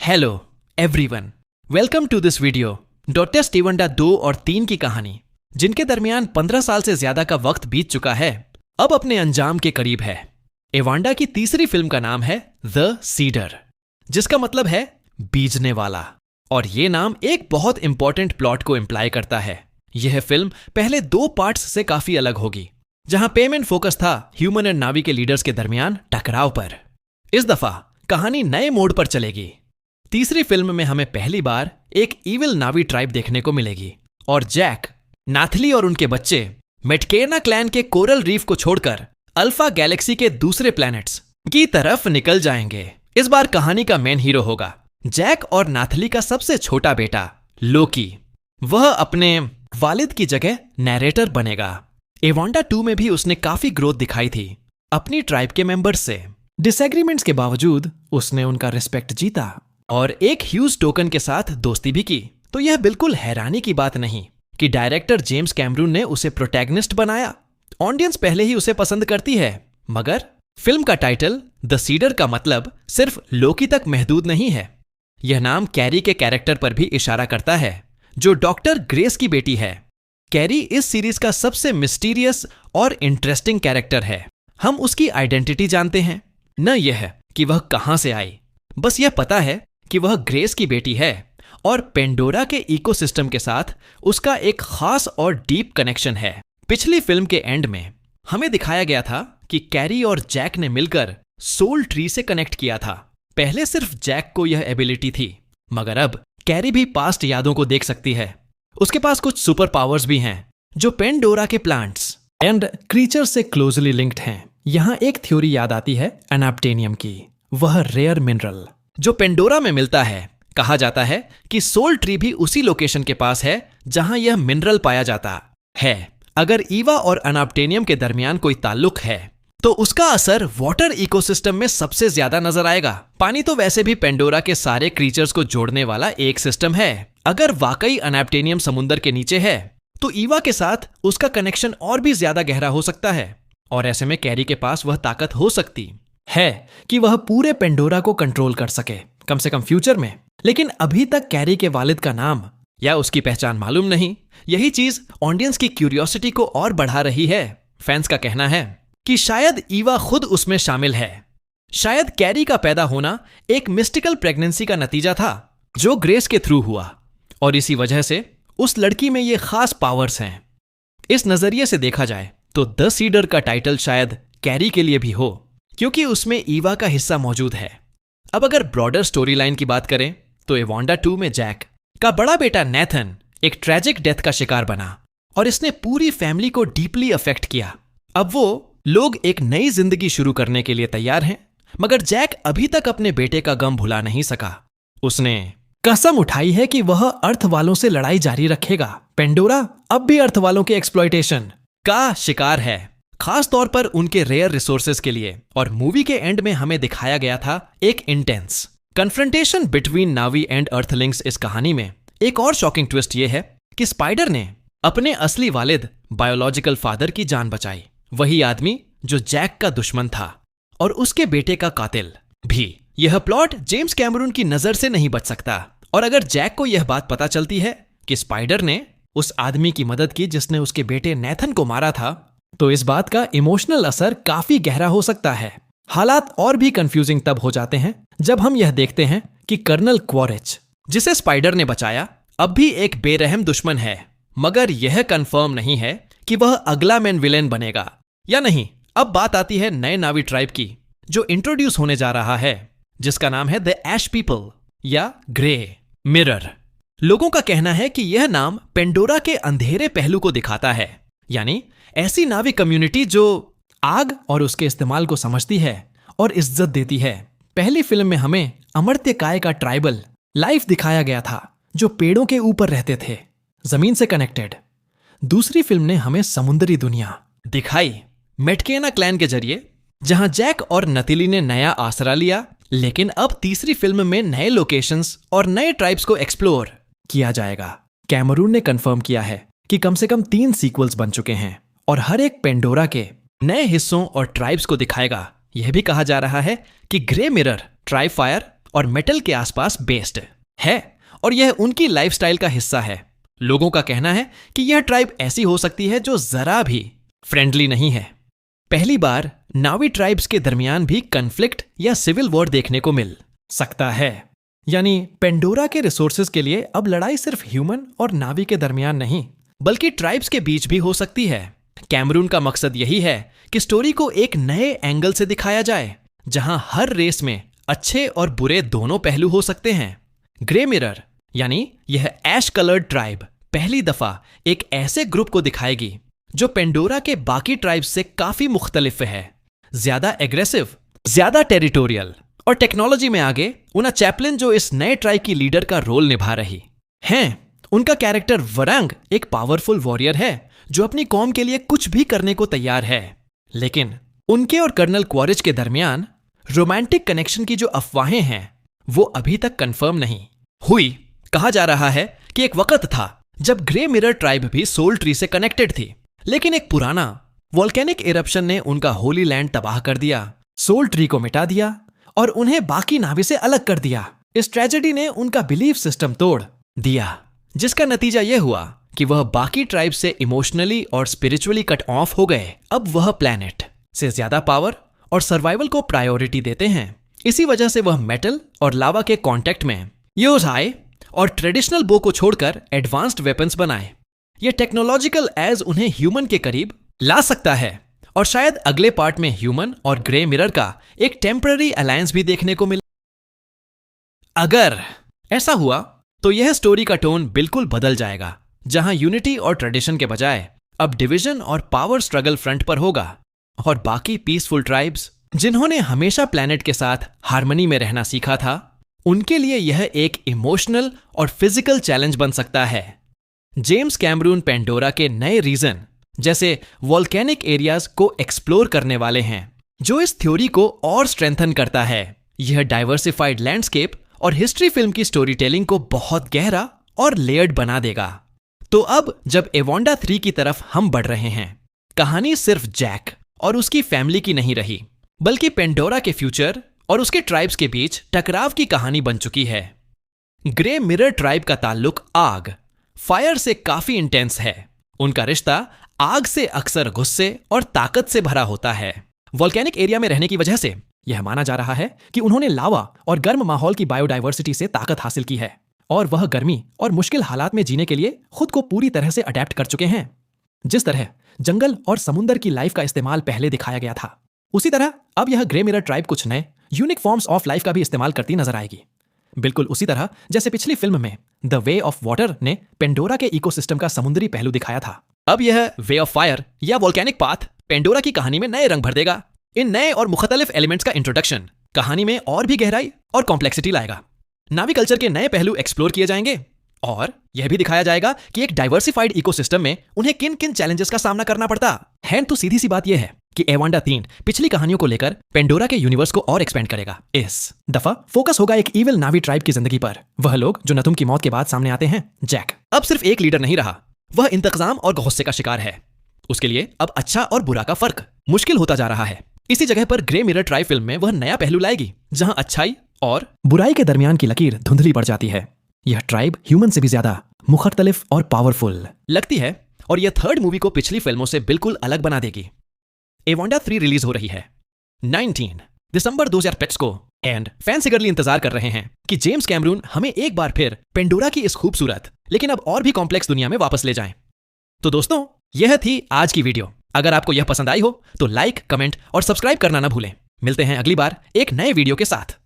Hello everyone, welcome to this video. डॉटेस्ट एवांडा 2 और 3 की कहानी, जिनके दरमियान 15 साल से ज्यादा का वक्त बीत चुका है, अब अपने अंजाम के करीब है। एवांडा की तीसरी फिल्म का नाम है द सीडर, जिसका मतलब है बीजने वाला, और ये नाम एक बहुत इंपॉर्टेंट प्लॉट को इंप्लाई करता है। यह फिल्म पहले 2 पार्ट्स से काफी अलग होगी, जहां पेमेंट फोकस था ह्यूमन एंड नावी के लीडर्स के दरमियान टकराव पर। इस दफा कहानी नए मोड पर चलेगी। तीसरी फिल्म में हमें पहली बार एक इविल नावी ट्राइब देखने को मिलेगी, और जैक, नाथली और उनके बच्चे मेटकेना क्लैन के कोरल रीफ को छोड़कर अल्फा गैलेक्सी के दूसरे प्लैनेट्स की तरफ निकल जाएंगे। इस बार कहानी का मेन हीरो होगा जैक और नाथली का सबसे छोटा बेटा लोकी। वह अपने वालिद की जगह नैरेटर बनेगा। एवांडा 2 में भी उसने काफी ग्रोथ दिखाई थी अपनी ट्राइब के मेंबर्स से। डिसएग्रीमेंट्स के बावजूद उसने उनका रिस्पेक्ट जीता और एक ह्यूज टोकन के साथ दोस्ती भी की। तो यह बिल्कुल हैरानी की बात नहीं कि डायरेक्टर जेम्स कैमरून ने उसे प्रोटैगनिस्ट बनाया। ऑडियंस पहले ही उसे पसंद करती है, मगर फिल्म का टाइटल द सीडर का मतलब सिर्फ लोकी तक महदूद नहीं है। यह नाम कैरी के कैरेक्टर पर भी इशारा करता है, जो डॉक्टर ग्रेस की बेटी है। कैरी इस सीरीज का सबसे मिस्टीरियस और इंटरेस्टिंग कैरेक्टर है। हम उसकी आइडेंटिटी जानते हैं, न यह कि वह कहां से आई, बस यह पता है कि वह ग्रेस की बेटी है और पेंडोरा के इकोसिस्टम के साथ उसका एक खास और डीप कनेक्शन है। पिछली फिल्म के एंड में हमें दिखाया गया था कि कैरी और जैक ने मिलकर सोल ट्री से कनेक्ट किया था। पहले सिर्फ जैक को यह एबिलिटी थी, मगर अब कैरी भी पास्ट यादों को देख सकती है। उसके पास कुछ सुपर पावर्स भी हैं, जो पेंडोरा के प्लांट्स एंड क्रीचर्स से क्लोजली लिंक्ड हैं। यहां एक थ्योरी याद आती है एनाप्टेनियम की, वह रेयर मिनरल जो पेंडोरा में मिलता है। कहा जाता है कि सोल ट्री भी उसी लोकेशन के पास है जहां यह मिनरल पाया जाता है। अगर ईवा और अनाप्टेनियम के दरमियान कोई ताल्लुक है, तो उसका असर वाटर इकोसिस्टम में सबसे ज्यादा नजर आएगा। पानी तो वैसे भी पेंडोरा के सारे क्रीचर्स को जोड़ने वाला एक सिस्टम है। अगर वाकई अनाप्टेनियम समुंदर के नीचे है, तो ईवा के साथ उसका कनेक्शन और भी ज्यादा गहरा हो सकता है, और ऐसे में कैरी के पास वह ताकत हो सकती है कि वह पूरे पेंडोरा को कंट्रोल कर सके, कम से कम फ्यूचर में। लेकिन अभी तक कैरी के वालिद का नाम या उसकी पहचान मालूम नहीं। यही चीज ऑडियंस की क्यूरियोसिटी को और बढ़ा रही है। फैंस का कहना है कि शायद ईवा खुद उसमें शामिल है। शायद कैरी का पैदा होना एक मिस्टिकल प्रेगनेंसी का नतीजा था, जो ग्रेस के थ्रू हुआ, और इसी वजह से उस लड़की में ये खास पावर्स हैं। इस नजरिए से देखा जाए तो द सीडर का टाइटल शायद कैरी के लिए भी हो, क्योंकि उसमें ईवा का हिस्सा मौजूद है। अब अगर ब्रॉडर स्टोरी लाइन की बात करें, तो एवांडा 2 में जैक का बड़ा बेटा नेथन एक ट्रेजिक डेथ का शिकार बना, और इसने पूरी फैमिली को डीपली अफेक्ट किया। अब वो लोग एक नई जिंदगी शुरू करने के लिए तैयार हैं, मगर जैक अभी तक अपने बेटे का गम भुला नहीं सका। उसने कसम उठाई है कि वह अर्थ वालों से लड़ाई जारी रखेगा। पेंडोरा अब भी अर्थ वालों के एक्सप्लॉयटेशन का शिकार है, खास तौर पर उनके रेयर रिसोर्सेज के लिए। और मूवी के एंड में हमें दिखाया गया था एक intense confrontation between Navi and Earthlings. इस कहानी में एक और शॉकिंग ट्विस्ट ये है कि स्पाइडर ने अपने असली वालिद बायोलॉजिकल फादर की जान बचाई, वही आदमी जो जैक का दुश्मन था और उसके बेटे का कातिल भी। यह प्लॉट जेम्स कैमरून की नजर से नहीं बच सकता, और अगर जैक को यह बात पता चलती है कि स्पाइडर ने उस आदमी की मदद की जिसने उसके बेटे नेथन को मारा था, तो इस बात का इमोशनल असर काफी गहरा हो सकता है। हालात और भी कंफ्यूजिंग तब हो जाते हैं जब हम यह देखते हैं कि कर्नल क्वारेच, जिसे स्पाइडर ने बचाया, अब भी एक बेरहम दुश्मन है। मगर यह कंफर्म नहीं है कि वह अगला मेन विलेन बनेगा या नहीं। अब बात आती है नए नावी ट्राइब की, जो इंट्रोड्यूस होने जा रहा है, जिसका नाम है द ऐश पीपल या ग्रे मिरर। लोगों का कहना है कि यह नाम पेंडोरा के अंधेरे पहलू को दिखाता है, यानी ऐसी नावी कम्युनिटी जो आग और उसके इस्तेमाल को समझती है और इज्जत देती है। पहली फिल्म में हमें अमर्त्यकाय का ट्राइबल लाइफ दिखाया गया था, जो पेड़ों के ऊपर रहते थे, जमीन से कनेक्टेड। दूसरी फिल्म ने हमें समुद्री दुनिया दिखाई मेटकेना क्लैन के जरिए, जहां जैक और नतीली ने नया आसरा लिया। लेकिन अब तीसरी फिल्म में नए लोकेशंस और नए ट्राइब्स को एक्सप्लोर किया जाएगा। कैमरून ने कंफर्म किया है कि कम से कम 3 सीक्वल्स बन चुके हैं, और हर एक पेंडोरा के नए हिस्सों और ट्राइब्स को दिखाएगा। यह भी कहा जा रहा है कि ग्रे मिरर, ट्राइब फायर और मेटल के आसपास बेस्ड है और यह उनकी लाइफस्टाइल का हिस्सा है। लोगों का कहना है कि यह ट्राइब ऐसी हो सकती है जो जरा भी फ्रेंडली नहीं है। पहली बार नावी ट्राइब्स के दरमियान भी कन्फ्लिक्ट या सिविल वॉर देखने को मिल सकता है। यानी पेंडोरा के रिसोर्सेज के लिए अब लड़ाई सिर्फ ह्यूमन और नावी के दरमियान नहीं बल्कि ट्राइब्स के बीच भी हो सकती है। कैमरून का मकसद यही है कि स्टोरी को एक नए एंगल से दिखाया जाए जहां हर रेस में अच्छे और बुरे दोनों पहलू हो सकते हैं। ग्रे मिरर यानी यह ऐश कलर्ड ट्राइब पहली दफा एक ऐसे ग्रुप को दिखाएगी जो पेंडोरा के बाकी ट्राइब्स से काफी मुख्तलिफ है, ज्यादा एग्रेसिव, ज्यादा टेरिटोरियल और टेक्नोलॉजी में आगे। उना चैपलिन जो इस नए ट्राइब की लीडर का रोल निभा रही हैं, उनका कैरेक्टर वरांग एक पावरफुल वॉरियर है जो अपनी कौम के लिए कुछ भी करने को तैयार है। लेकिन उनके और कर्नल क्वारिज के दरमियान रोमांटिक कनेक्शन की जो अफवाहें हैं वो अभी तक कंफर्म नहीं हुई। कहा जा रहा है कि एक वक्त था जब ग्रे मिरर ट्राइब भी सोल ट्री से कनेक्टेड थी, लेकिन एक पुराना वोल्केनिक इरप्शन ने उनका होली लैंड तबाह कर दिया, सोल ट्री को मिटा दिया और उन्हें बाकी नावी से अलग कर दिया। इस ट्रेजेडी ने उनका बिलीफ सिस्टम तोड़ दिया, जिसका नतीजा यह हुआ कि वह बाकी ट्राइब से इमोशनली और स्पिरिचुअली कट ऑफ हो गए। अब वह प्लैनेट से ज्यादा पावर और सर्वाइवल को प्रायोरिटी देते हैं। इसी वजह से वह मेटल और लावा के कांटेक्ट में यूज आए और ट्रेडिशनल बो को छोड़कर एडवांस्ड वेपन्स बनाए। यह टेक्नोलॉजिकल एज उन्हें ह्यूमन के करीब ला सकता है और शायद अगले पार्ट में ह्यूमन और ग्रे मिरर का एक टेम्पररी अलायंस भी देखने को मिले। अगर ऐसा हुआ तो यह स्टोरी का टोन बिल्कुल बदल जाएगा, जहां यूनिटी और ट्रेडिशन के बजाय अब डिवीजन और पावर स्ट्रगल फ्रंट पर होगा और बाकी पीसफुल ट्राइब्स जिन्होंने हमेशा प्लैनेट के साथ हार्मनी में रहना सीखा था, उनके लिए यह एक इमोशनल और फिजिकल चैलेंज बन सकता है। जेम्स कैमरून पेंडोरा के नए रीजन जैसे वोल्केनिक एरियाज को एक्सप्लोर करने वाले हैं, जो इस थ्योरी को और स्ट्रेंथन करता है। यह डाइवर्सिफाइड लैंडस्केप और हिस्ट्री फिल्म की स्टोरी टेलिंग को बहुत गहरा और लेयर्ड बना देगा। तो अब जब एवोंडा 3 की तरफ हम बढ़ रहे हैं, कहानी सिर्फ जैक और उसकी फैमिली की नहीं रही, बल्कि पेंडोरा के फ्यूचर और उसके ट्राइब्स के बीच टकराव की कहानी बन चुकी है। ग्रे मिरर ट्राइब का ताल्लुक आग, फायर से काफी इंटेंस है। उनका रिश्ता आग से अक्सर गुस्से और ताकत से भरा होता है। वोल्केनिक एरिया में रहने की वजह से यह माना जा रहा है कि उन्होंने लावा और गर्म माहौल की बायोडाइवर्सिटी से ताकत हासिल की है और वह गर्मी और मुश्किल हालात में जीने के लिए खुद को पूरी तरह से अडेप्ट कर चुके हैं। जिस तरह जंगल और समुद्र की लाइफ का इस्तेमाल पहले दिखाया गया था, उसी तरह अब यह ग्रे मिरर ट्राइब कुछ नए यूनिक फॉर्म्स ऑफ लाइफ का भी इस्तेमाल करती नजर आएगी। बिल्कुल उसी तरह जैसे पिछली फिल्म में द वे ऑफ वाटर ने पेंडोरा के इकोसिस्टम का समुद्री पहलू दिखाया था। अब यह वे ऑफ फायर या वोल्केनिक पाथ पेंडोरा की कहानी में नए रंग भर देगा। इन नए और मुख्तलिफ एलिमेंट्स का इंट्रोडक्शन कहानी में और भी गहराई और कॉम्प्लेक्सिटी लाएगा। नावी कल्चर के नए पहलू एक्सप्लोर किए जाएंगे और यह भी दिखाया जाएगा कि एक डाइवर्सिफाइड इकोसिस्टम में उन्हें किन किन चैलेंजेस का सामना करना पड़ता है। तो सीधी सी बात यह है कि एवांडा 3 पिछली कहानियों को लेकर पेंडोरा के यूनिवर्स को और एक्सपेंड करेगा। इस दफा फोकस होगा एक इविल नावी ट्राइब की जिंदगी पर, वह लोग जो नतुम की मौत के बाद सामने आते हैं। जैक अब सिर्फ एक लीडर नहीं रहा, वह इंतकाम और गुस्से का शिकार है। उसके लिए अब अच्छा और बुरा का फर्क मुश्किल होता जा रहा है। इसी जगह पर ग्रे मिरर ट्राइब फिल्म में वह नया पहलू लाएगी, जहां अच्छाई और बुराई के दरमियान की लकीर धुंधली पड़ जाती है। यह ट्राइब ह्यूमन से भी ज्यादा मुख्तलिफ और पावरफुल लगती है और यह थर्ड मूवी को पिछली फिल्मों से बिल्कुल अलग बना देगी। एवोंडा 3 रिलीज हो रही है 19 दिसंबर 2025 को एंड फैंस इगरली इंतजार कर रहे हैं कि जेम्स कैमरून हमें एक बार फिर पेंडोरा की इस खूबसूरत लेकिन अब और भी कॉम्प्लेक्स दुनिया में वापस ले जाएं। तो दोस्तों, यह थी आज की वीडियो। अगर आपको यह पसंद आई हो तो लाइक, कमेंट और सब्सक्राइब करना ना भूलें। मिलते हैं अगली बार एक नए वीडियो के साथ।